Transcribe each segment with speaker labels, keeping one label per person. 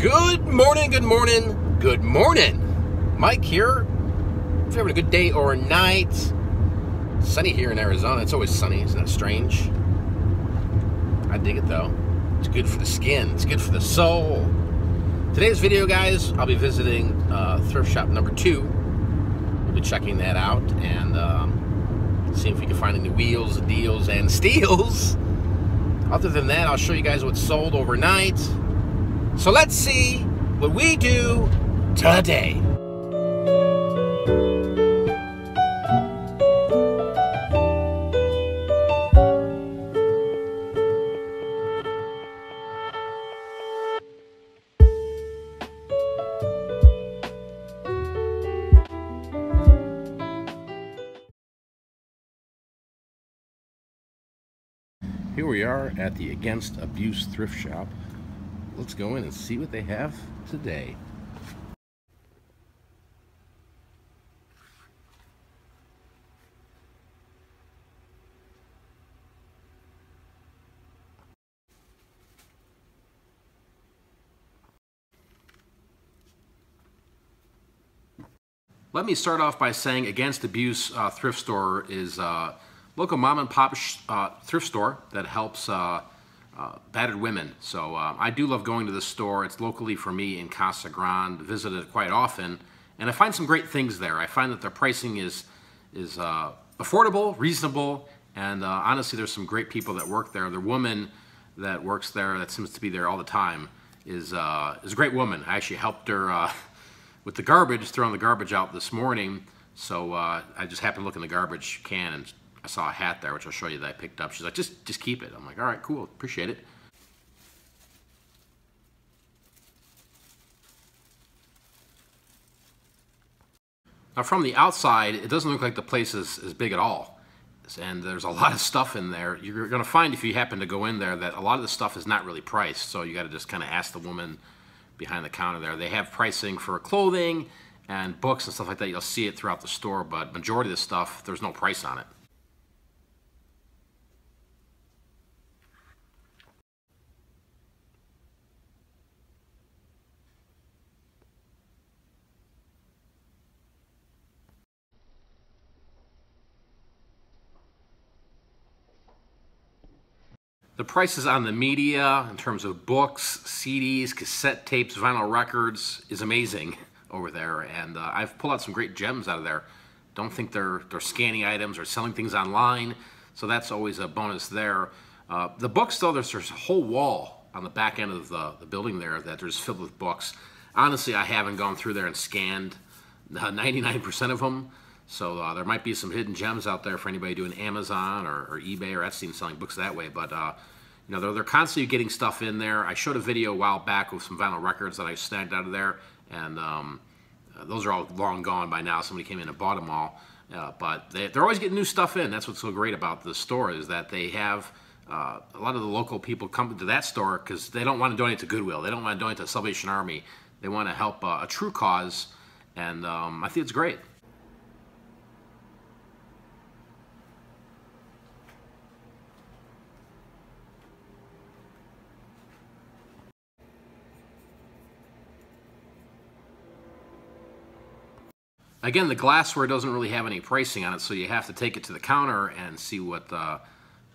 Speaker 1: Good morning, good morning, good morning. Mike here. If you're having a good day or night. Sunny here in Arizona. It's always sunny. Isn't that strange? I dig it though. It's good for the skin. It's good for the soul. Today's video, guys, I'll be visiting thrift shop number 2. We'll be checking that out and seeing if we can find any wheels, deals, and steals. Other than that, I'll show you guys what's sold overnight. So let's see what we do today. Here we are at the Against Abuse thrift shop. Let's go in and see what they have today. Let me start off by saying Against Abuse thrift store is a local mom and pop thrift store that helps battered women. So I do love going to the store. It's locally for me in Casa Grande, visit it quite often, and I find some great things there. I find that their pricing is affordable, reasonable, and honestly there's some great people that work there. The woman that works there, that seems to be there all the time, is a great woman. I actually helped her with the garbage, throwing the garbage out this morning. So I just happened to look in the garbage can and I saw a hat there, which I'll show you that I picked up. She's like, just keep it. I'm like, all right, cool, appreciate it. Now from the outside, it doesn't look like the place is big at all. And there's a lot of stuff in there. You're gonna find, if you happen to go in there, that a lot of the stuff is not really priced. So you gotta just kind of ask the woman behind the counter there. They have pricing for clothing and books and stuff like that. You'll see it throughout the store, but majority of the stuff, there's no price on it. The prices on the media, in terms of books, CDs, cassette tapes, vinyl records, is amazing over there. And I've pulled out some great gems out of there. Don't think they're scanning items or selling things online, so that's always a bonus there. The books, though, there's a whole wall on the back end of the building there that there's filled with books. Honestly, I haven't gone through there and scanned 99% of them. So there might be some hidden gems out there for anybody doing Amazon or eBay or Etsy and selling books that way. But you know, they're constantly getting stuff in there. I showed a video a while back with some vinyl records that I snagged out of there, and those are all long gone by now. Somebody came in and bought them all. But they're always getting new stuff in. That's what's so great about the store, is that they have a lot of the local people come to that store because they don't want to donate to Goodwill. They don't want to donate to the Salvation Army. They want to help a true cause, and I think it's great. Again, the glassware doesn't really have any pricing on it, so you have to take it to the counter and see what they're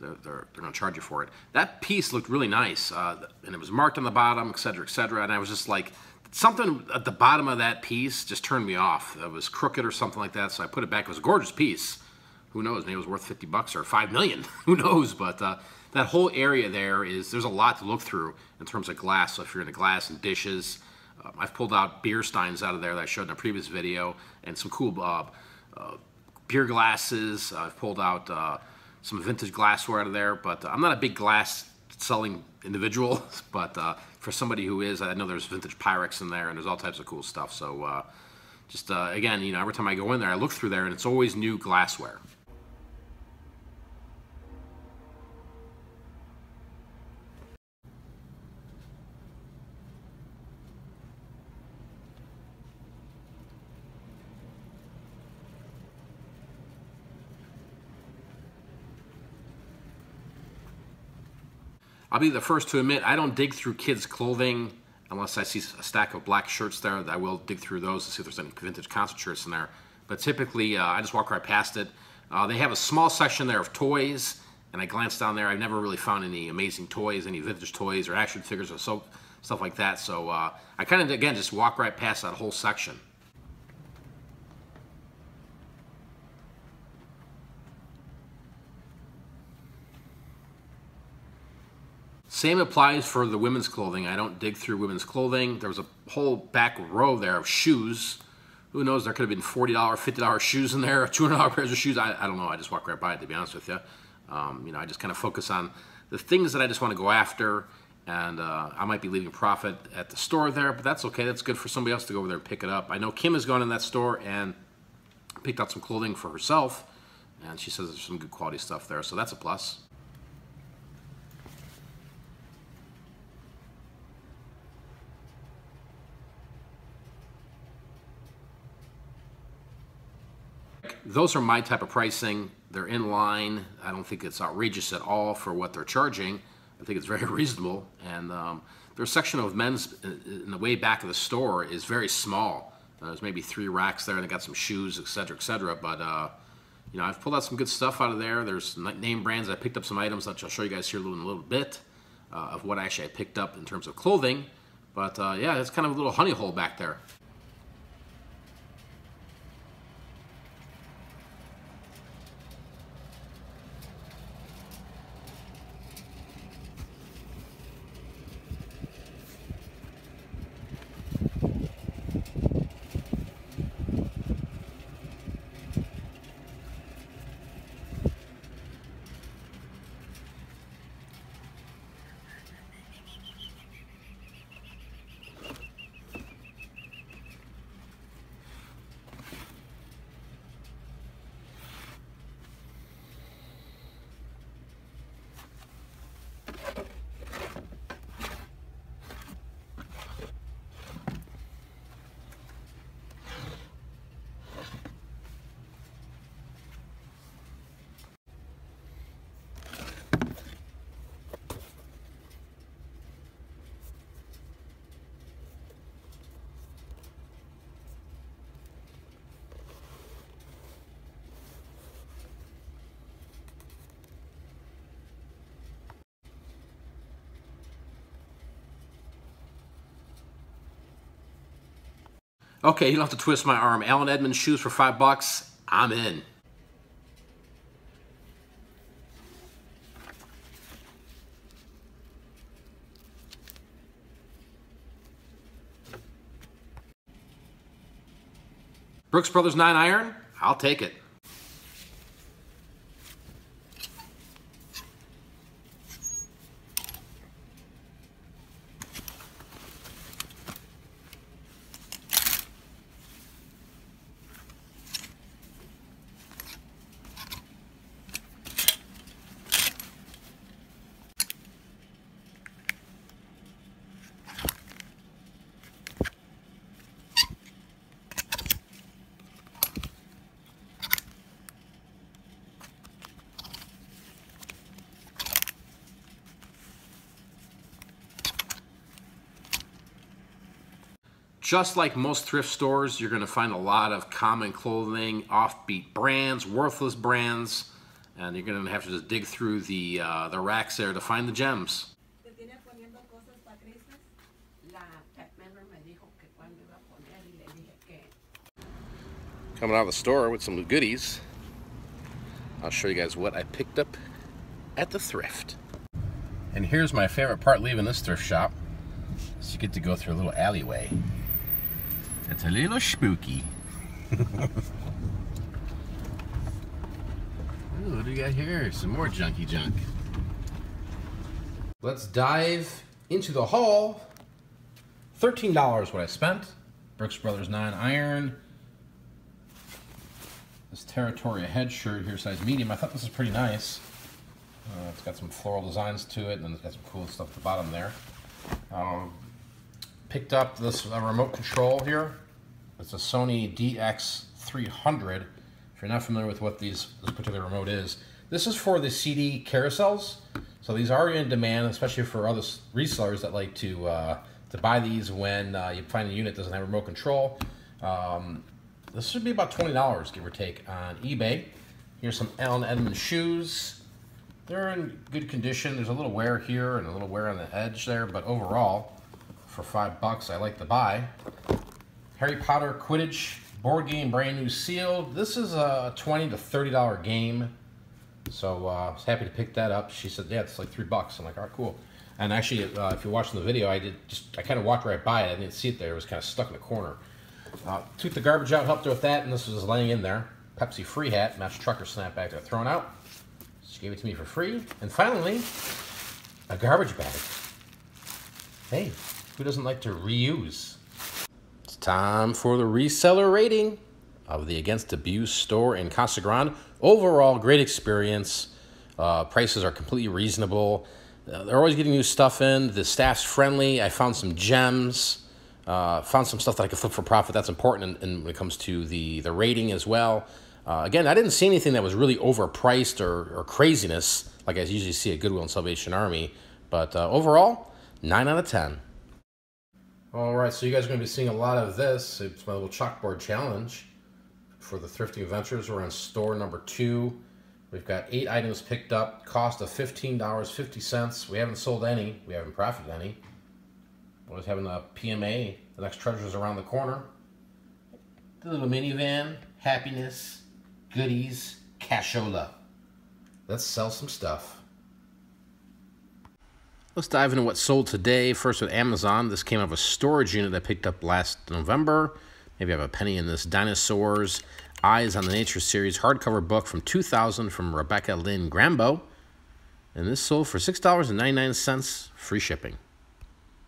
Speaker 1: going to charge you for it. That piece looked really nice, and it was marked on the bottom, etc., etc., and I was just like, something at the bottom of that piece just turned me off. It was crooked or something like that, so I put it back. It was a gorgeous piece. Who knows, maybe it was worth 50 bucks or 5 million. Who knows, but that whole area there's a lot to look through in terms of glass. So if you're into glass and dishes, I've pulled out beer steins out of there that I showed in a previous video, and some cool beer glasses. I've pulled out some vintage glassware out of there, but I'm not a big glass selling individual, but for somebody who is, I know there's vintage Pyrex in there, and there's all types of cool stuff. So just again, you know, every time I go in there, I look through there, and it's always new glassware. I'll be the first to admit, I don't dig through kids' clothing unless I see a stack of black shirts there, I will dig through those to see if there's any vintage concert shirts in there. But typically, I just walk right past it. They have a small section there of toys, and I glanced down there. I've never really found any amazing toys, any vintage toys or action figures or stuff like that. So I kind of, again, just walk right past that whole section. Same applies for the women's clothing. I don't dig through women's clothing. There was a whole back row there of shoes. Who knows, there could have been $40, $50 shoes in there, $200 pairs of shoes. I don't know, I just walk right by it, to be honest with you. You know, I just kind of focus on the things that I just want to go after, and I might be leaving profit at the store there, but that's okay. That's good for somebody else to go over there and pick it up. I know Kim has gone in that store and picked out some clothing for herself, and she says there's some good quality stuff there, so that's a plus. Those are my type of pricing. They're in line. I don't think it's outrageous at all for what they're charging. I think it's very reasonable. And their section of men's in the way back of the store is very small. There's maybe 3 racks there, and they got some shoes, etc., etc. But you know, I've pulled out some good stuff out of there. There's name brands. I picked up some items that I'll show you guys here in a little bit of what actually I picked up in terms of clothing. But yeah, it's kind of a little honey hole back there. Okay, you don't have to twist my arm. Allen Edmonds shoes for $5. I'm in. Brooks Brothers 9-iron, I'll take it. Just like most thrift stores, you're going to find a lot of common clothing, offbeat brands, worthless brands, and you're going to have to just dig through the racks there to find the gems. Coming out of the store with some goodies, I'll show you guys what I picked up at the Thrift. And here's my favorite part leaving this thrift shop. So you get to go through a little alleyway. It's a little spooky. Ooh, what do we got here? Some more junky junk. Let's dive into the haul. $13 what I spent. Brooks Brothers 9-iron. This Territoria head shirt here, size medium. I thought this was pretty nice. It's got some floral designs to it, and it's got some cool stuff at the bottom there. Picked up this remote control here. It's a Sony DX300. If you're not familiar with what this particular remote is, this is for the CD carousels. So these are in demand, especially for other resellers that like to to buy these when you find a unit that doesn't have remote control. This should be about $20, give or take, on eBay. Here's some Allen Edmonds shoes. They're in good condition. There's a little wear here and a little wear on the edge there, but overall, for $5, I like to buy. Harry Potter Quidditch board game, brand new sealed. This is a $20 to $30 game, so I was happy to pick that up. She said, yeah, it's like $3. I'm like, all right, cool. And actually, if you're watching the video, I kind of walked right by it. I didn't see it there. It was kind of stuck in the corner. Took the garbage out, helped her with that, and this was laying in there. Pepsi free hat, matched trucker snapback they're thrown out. She gave it to me for free. And finally, a garbage bag. Hey, who doesn't like to reuse? It's time for the reseller rating of the Against Abuse store in Casa Grande. Overall, great experience. Prices are completely reasonable. They're always getting new stuff in. The staff's friendly. I found some gems. Found some stuff that I could flip for profit. That's important when it comes to the rating as well. Again, I didn't see anything that was really overpriced or craziness like I usually see at Goodwill and Salvation Army. But overall, 9 out of 10. All right, so you guys are going to be seeing a lot of this. It's my little chalkboard challenge for the Thrifting Adventures. We're on store number 2. We've got 8 items picked up, cost of $15.50. We haven't sold any. We haven't profited any. We're just having a PMA. The next treasure's around the corner. The little minivan, happiness, goodies, cashola. Let's sell some stuff. Let's dive into what sold today. First with Amazon. This came out of a storage unit I picked up last November. Maybe I have a penny in this. Dinosaurs, Eyes on the Nature series hardcover book from 2000 from Rebecca Lynn Grambo. And this sold for $6.99, free shipping.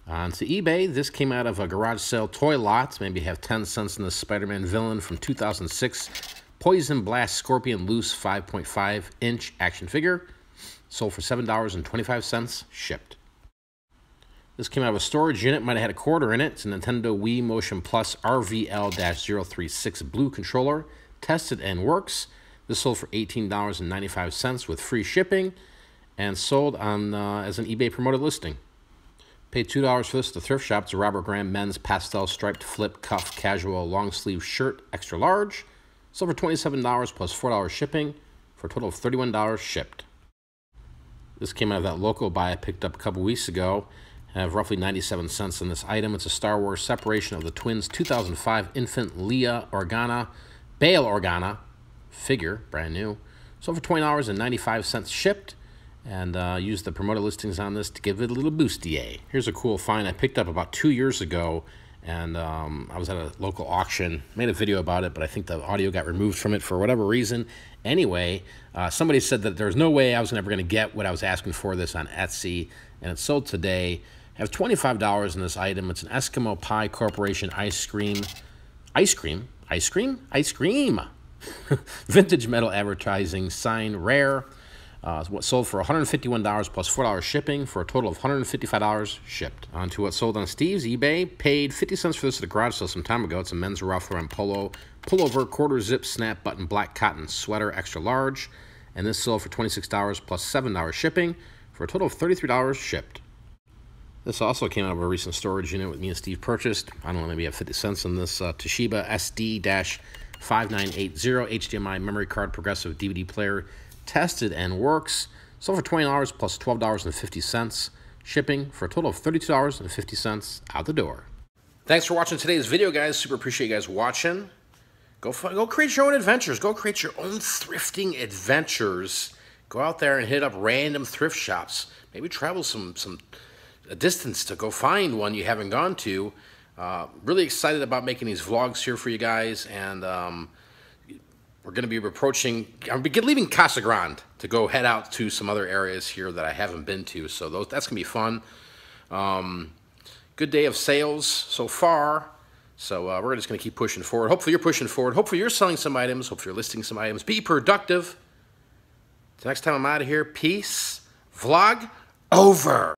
Speaker 1: On to eBay. This came out of a garage sale toy lot. Maybe have 10 cents in the Spider-Man villain from 2006. Poison Blast Scorpion Loose 5.5-inch action figure. Sold for $7.25, shipped. This came out of a storage unit. Might have had a quarter in it. It's a Nintendo Wii Motion Plus RVL-036 blue controller. Tested and works. This sold for $18.95 with free shipping. And sold on as an eBay promoted listing. Paid $2 for this at the thrift shop. It's a Robert Graham men's pastel striped flip cuff casual long sleeve shirt, extra large. Sold for $27 plus $4 shipping for a total of $31 shipped. This came out of that local buy I picked up a couple weeks ago. I have roughly 97 cents in this item. It's a Star Wars Separation of the Twins 2005 infant Leia Organa, Bail Organa figure, brand new. Sold for $20.95 shipped. And used the promoted listings on this to give it a little bustier. Here's a cool find I picked up about 2 years ago, and I was at a local auction. Made a video about it, but I think the audio got removed from it for whatever reason. Anyway, somebody said that there's no way I was ever going to get what I was asking for this on Etsy, and it sold today. I have $25 in this item. It's an Eskimo Pie Corporation ice cream. Vintage metal advertising sign, rare. What sold for $151 plus $4 shipping for a total of $155 shipped. On to what sold on Steve's eBay. Paid 50 cents for this at the garage sale some time ago. It's a men's Ralph Lauren polo pullover quarter zip snap button black cotton sweater extra large. And this sold for $26 plus $7 shipping for a total of $33 shipped. This also came out of a recent storage unit with me and Steve purchased. I don't know, maybe I have 50 cents in this Toshiba SD-5980 HDMI memory card progressive DVD player. Tested and works. Sold for $20 plus $12.50 shipping for a total of $32.50 out the door. Thanks for watching today's video, guys. Super appreciate you guys watching. Go create your own adventures. Go create your own thrifting adventures. Go out there and hit up random thrift shops. Maybe travel a distance to go find one you haven't gone to. Really excited about making these vlogs here for you guys, and we're going to be I'll be leaving Casa Grande to go head out to some other areas here that I haven't been to, so that's going to be fun. Good day of sales so far, so we're just going to keep pushing forward. Hopefully you're pushing forward. Hopefully you're selling some items. Hopefully you're listing some items. Be productive. Till next time I'm out of here, peace. Vlog over.